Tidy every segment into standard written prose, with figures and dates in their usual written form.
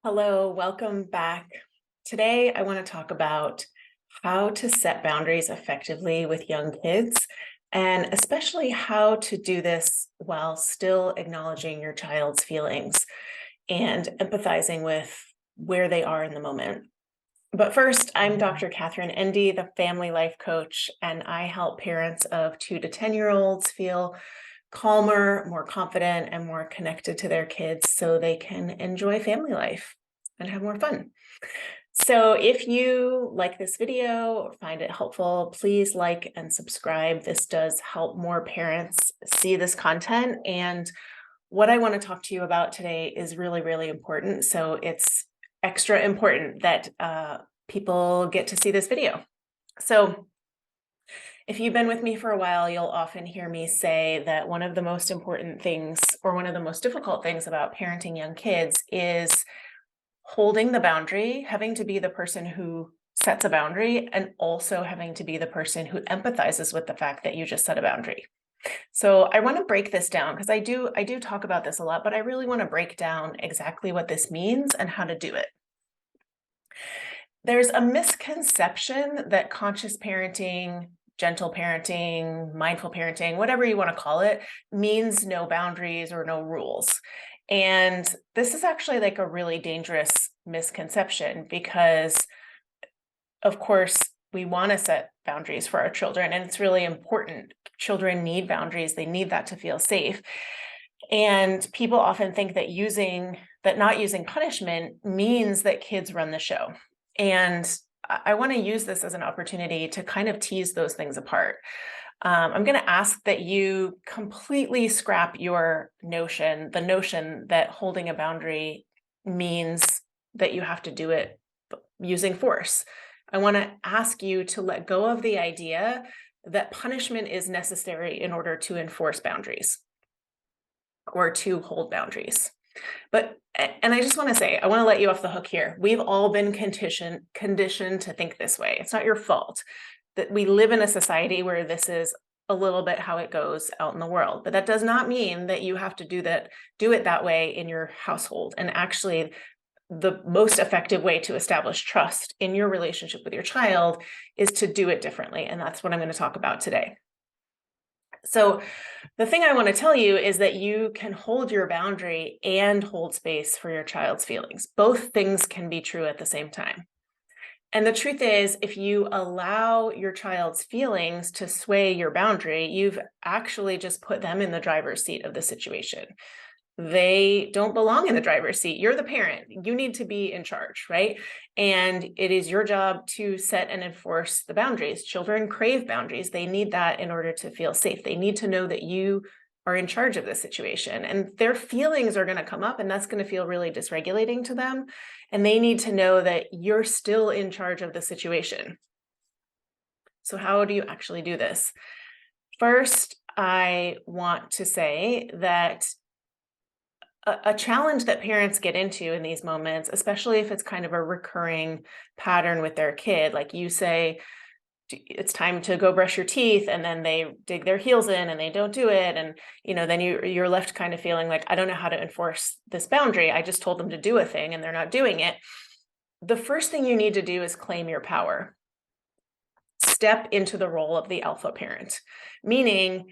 Hello, welcome back. Today, I want to talk about how to set boundaries effectively with young kids, and especially how to do this while still acknowledging your child's feelings and empathizing with where they are in the moment. But first, I'm Dr. Catherine Endy, the family life coach, and I help parents of 2 to 10-year-olds feel calmer, more confident, and more connected to their kids so they can enjoy family life and have more fun. So if you like this video or find it helpful, please like and subscribe. This does help more parents see this content. And what I want to talk to you about today is really, really important. So it's extra important that people get to see this video. So if you've been with me for a while, you'll often hear me say that one of the most important things, or one of the most difficult things about parenting young kids, is holding the boundary, having to be the person who sets a boundary, and also having to be the person who empathizes with the fact that you just set a boundary. So I want to break this down because I do talk about this a lot, but I really want to break down exactly what this means and how to do it. There's a misconception that conscious parenting, gentle parenting, mindful parenting, whatever you want to call it, means no boundaries or no rules. And this is actually like a really dangerous misconception because, of course, we want to set boundaries for our children, and it's really important. Children need boundaries. They need that to feel safe. And people often think that not using punishment means that kids run the show. And I want to use this as an opportunity to kind of tease those things apart. I'm going to ask that you completely scrap the notion that holding a boundary means that you have to do it using force. I want to ask you to let go of the idea that punishment is necessary in order to enforce boundaries or to hold boundaries. And I just want to say, I want to let you off the hook here. We've all been conditioned to think this way. It's not your fault that we live in a society where this is a little bit how it goes out in the world. But that does not mean that you have to do it that way in your household. And actually, the most effective way to establish trust in your relationship with your child is to do it differently. And that's what I'm going to talk about today. So the thing I want to tell you is that you can hold your boundary and hold space for your child's feelings. Both things can be true at the same time. And the truth is, if you allow your child's feelings to sway your boundary, you've actually just put them in the driver's seat of the situation. They don't belong in the driver's seat. You're the parent. You need to be in charge, right? And it is your job to set and enforce the boundaries. Children crave boundaries. They need that in order to feel safe. They need to know that you are in charge of the situation, and their feelings are going to come up, and that's going to feel really dysregulating to them. And they need to know that you're still in charge of the situation. So how do you actually do this? First, I want to say that a challenge that parents get into in these moments, especially if it's kind of a recurring pattern with their kid, like you say, it's time to go brush your teeth, and then they dig their heels in and they don't do it. And, then you're left kind of feeling like, I don't know how to enforce this boundary. I just told them to do a thing and they're not doing it. The first thing you need to do is claim your power. Step into the role of the alpha parent, meaning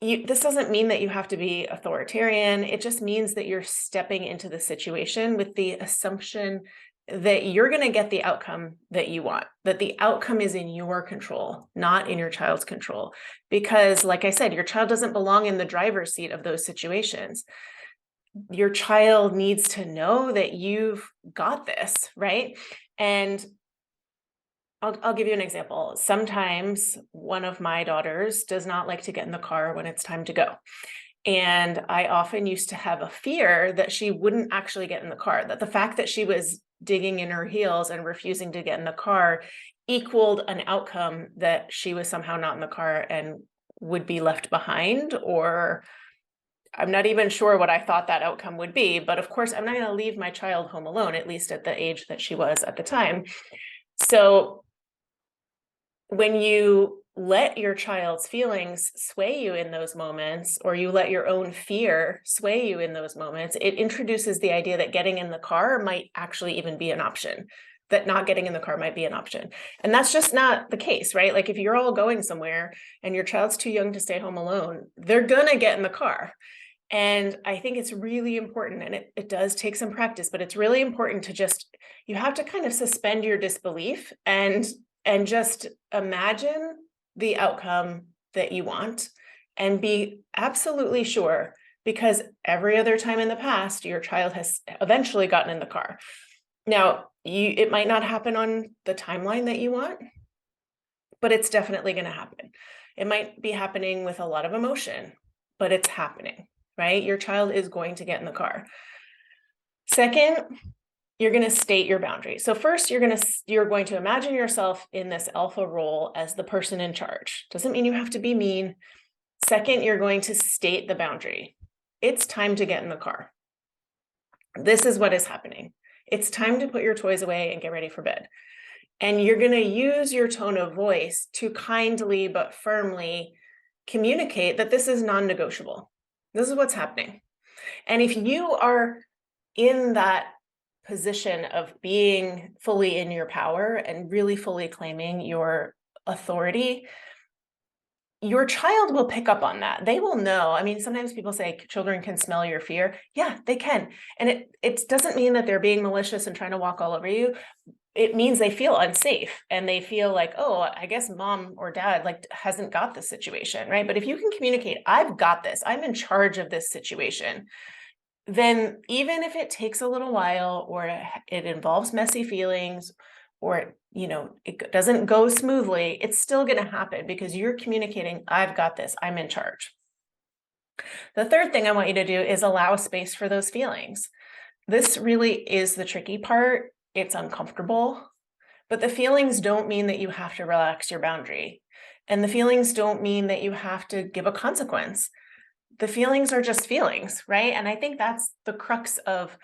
this doesn't mean that you have to be authoritarian. It just means that you're stepping into the situation with the assumption that you're going to get the outcome that you want, that the outcome is in your control, not in your child's control. Because, like I said, your child doesn't belong in the driver's seat of those situations. Your child needs to know that you've got this, right? And I'll give you an example. Sometimes one of my daughters does not like to get in the car when it's time to go. And I often used to have a fear that she wouldn't actually get in the car, that the fact that she was digging in her heels and refusing to get in the car equaled an outcome that she was somehow not in the car and would be left behind. Or I'm not even sure what I thought that outcome would be. But of course, I'm not going to leave my child home alone, at least at the age that she was at the time. So when you let your child's feelings sway you in those moments, or you let your own fear sway you in those moments, it introduces the idea that getting in the car might actually even be an option, that not getting in the car might be an option. And that's just not the case, right? Like if you're all going somewhere and your child's too young to stay home alone, they're gonna get in the car. And I think it's really important, and it does take some practice, but it's really important to you have to kind of suspend your disbelief and just imagine the outcome that you want and be absolutely sure, because every other time in the past, your child has eventually gotten in the car. Now, it might not happen on the timeline that you want, but it's definitely going to happen. It might be happening with a lot of emotion, but it's happening, right? Your child is going to get in the car. Second, you're going to state your boundaries. So first, you're going to imagine yourself in this alpha role as the person in charge. Doesn't mean you have to be mean. Second, you're going to state the boundary. It's time to get in the car. This is what is happening. It's time to put your toys away and get ready for bed. And you're going to use your tone of voice to kindly but firmly communicate that this is non-negotiable. This is what's happening. And if you are in that position of being fully in your power and really fully claiming your authority, your child will pick up on that. They will know. I mean, sometimes people say children can smell your fear. Yeah, they can. And it doesn't mean that they're being malicious and trying to walk all over you. It means they feel unsafe and they feel like, oh, I guess mom or dad like hasn't got the situation, right? But if you can communicate, I've got this, I'm in charge of this situation, then even if it takes a little while, or it involves messy feelings, or it doesn't go smoothly, it's still going to happen because you're communicating, I've got this, I'm in charge. The third thing I want you to do is allow space for those feelings. This really is the tricky part. It's uncomfortable, but the feelings don't mean that you have to relax your boundary. And the feelings don't mean that you have to give a consequence. The feelings are just feelings, right? And I think that's the crux of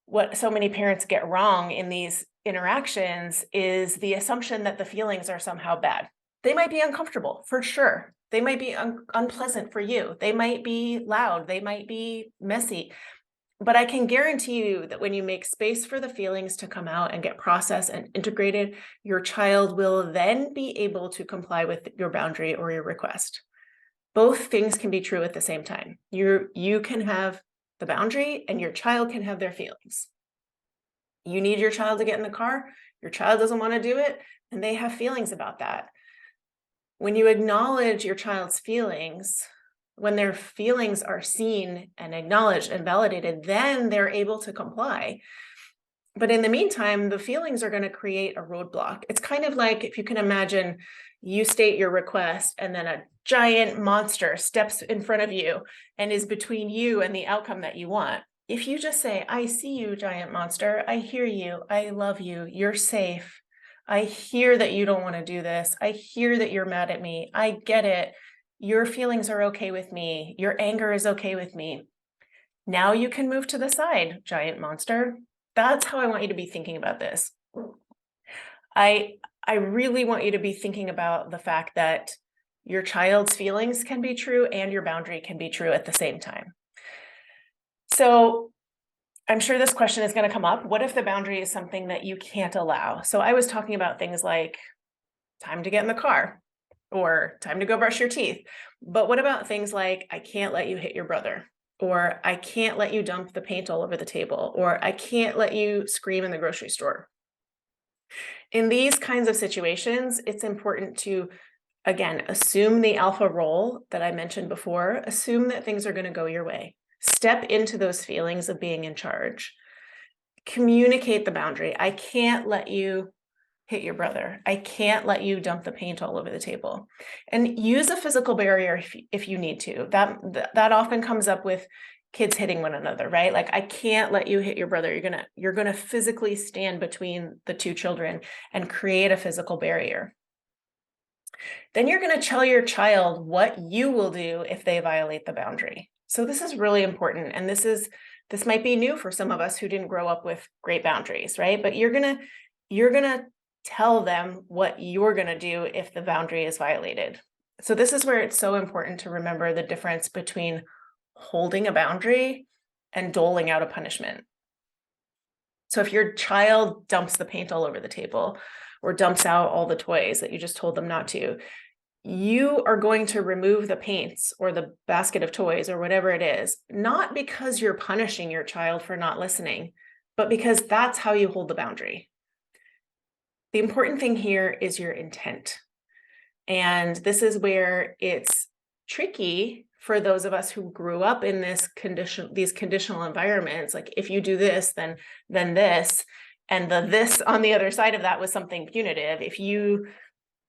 what so many parents get wrong in these interactions, is the assumption that the feelings are somehow bad. They might be uncomfortable, for sure. They might be unpleasant for you. They might be loud. They might be messy. But I can guarantee you that when you make space for the feelings to come out and get processed and integrated, your child will then be able to comply with your boundary or your request. Both things can be true at the same time. You can have the boundary and your child can have their feelings. You need your child to get in the car, your child doesn't want to do it, and they have feelings about that. When you acknowledge your child's feelings, when their feelings are seen and acknowledged and validated, then they're able to comply. But in the meantime, the feelings are going to create a roadblock. It's kind of like, if you can imagine, you state your request and then a giant monster steps in front of you and is between you and the outcome that you want. If you just say, I see you, giant monster, I hear you, I love you, you're safe, I hear that you don't want to do this, I hear that you're mad at me, I get it, your feelings are okay with me, your anger is okay with me. Now you can move to the side, giant monster. That's how I want you to be thinking about this. I really want you to be thinking about the fact that your child's feelings can be true and your boundary can be true at the same time. So I'm sure this question is going to come up. What if the boundary is something that you can't allow? So I was talking about things like time to get in the car or time to go brush your teeth. But what about things like, I can't let you hit your brother, or I can't let you dump the paint all over the table, or I can't let you scream in the grocery store? In these kinds of situations, it's important to, again, assume the alpha role that I mentioned before, assume that things are going to go your way. Step into those feelings of being in charge. Communicate the boundary. I can't let you hit your brother. I can't let you dump the paint all over the table. And use a physical barrier if you need to. That often comes up with kids hitting one another, right? Like, I can't let you hit your brother. You're gonna physically stand between the two children and create a physical barrier. Then you're going to tell your child what you will do if they violate the boundary. So this is really important. And this might be new for some of us who didn't grow up with great boundaries, right? But you're going to tell them what you're going to do if the boundary is violated. So this is where it's so important to remember the difference between holding a boundary and doling out a punishment. So if your child dumps the paint all over the table or dumps out all the toys that you just told them not to, you are going to remove the paints or the basket of toys or whatever it is, not because you're punishing your child for not listening, but because that's how you hold the boundary. The important thing here is your intent. And this is where it's tricky for those of us who grew up in these conditional environments. Like, if you do this, then this, and the this on the other side of that was something punitive. If you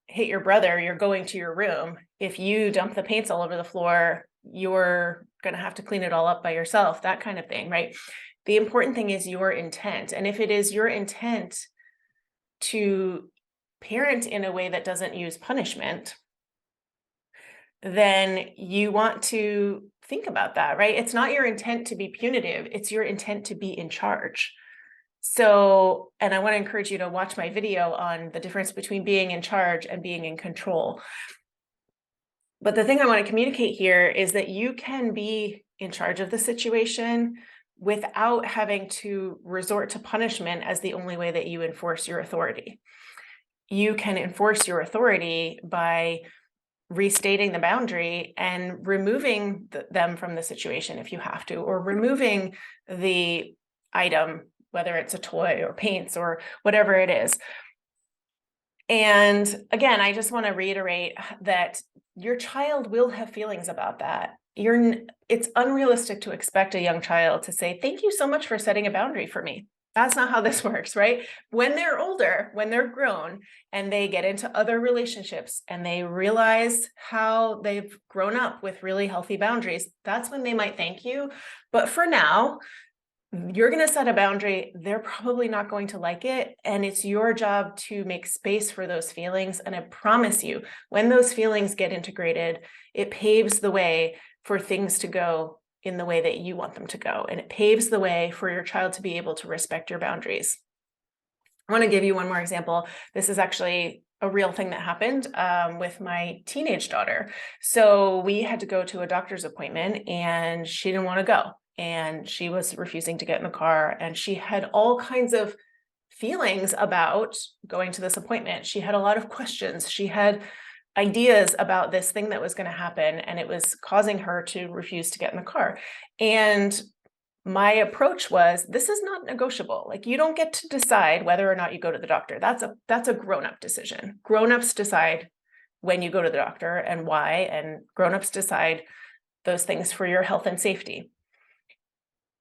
hit your brother, you're going to your room. If you dump the paints all over the floor, you're going to have to clean it all up by yourself, that kind of thing, right? The important thing is your intent. And if it is your intent to parent in a way that doesn't use punishment, then you want to think about that, right? It's not your intent to be punitive, it's your intent to be in charge. So, and I want to encourage you to watch my video on the difference between being in charge and being in control. But the thing I want to communicate here is that you can be in charge of the situation without having to resort to punishment as the only way that you enforce your authority. You can enforce your authority by restating the boundary and removing them from the situation if you have to, or removing the item, whether it's a toy or paints or whatever it is. And again, I just want to reiterate that your child will have feelings about that. It's unrealistic to expect a young child to say, "Thank you so much for setting a boundary for me." That's not how this works, right? When they're older, when they're grown and they get into other relationships and they realize how they've grown up with really healthy boundaries, that's when they might thank you. But for now, you're going to set a boundary. They're probably not going to like it. And it's your job to make space for those feelings. And I promise you, when those feelings get integrated, it paves the way for things to go in the way that you want them to go. And it paves the way for your child to be able to respect your boundaries. I want to give you one more example. This is actually a real thing that happened with my teenage daughter. So we had to go to a doctor's appointment and she didn't want to go. And she was refusing to get in the car. And she had all kinds of feelings about going to this appointment. She had a lot of questions. She had ideas about this thing that was going to happen, and it was causing her to refuse to get in the car. And my approach was, this is not negotiable. Like, you don't get to decide whether or not you go to the doctor. That's a grown-up decision. Grown-ups decide when you go to the doctor and why, and grown-ups decide those things for your health and safety.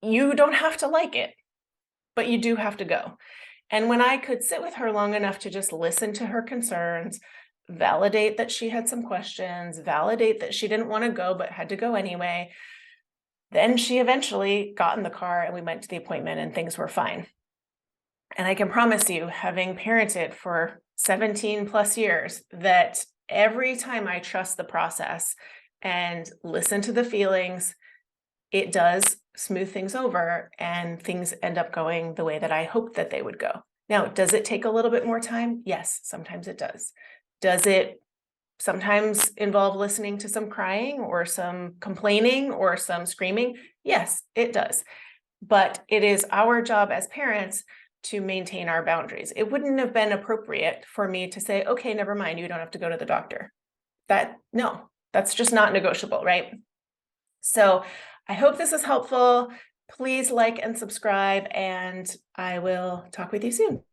You don't have to like it, but you do have to go. And when I could sit with her long enough to just listen to her concerns, validate that she had some questions, validate that she didn't want to go but had to go anyway, then she eventually got in the car and we went to the appointment and things were fine. And I can promise you, having parented for 17 plus years, that every time I trust the process and listen to the feelings, it does smooth things over and things end up going the way that I hoped that they would go. Now, does it take a little bit more time? Yes, sometimes it does. Does it sometimes involve listening to some crying or some complaining or some screaming? Yes, it does. But it is our job as parents to maintain our boundaries. It wouldn't have been appropriate for me to say, okay, never mind, you don't have to go to the doctor. No, that's just not negotiable, right? So I hope this is helpful. Please like and subscribe, and I will talk with you soon.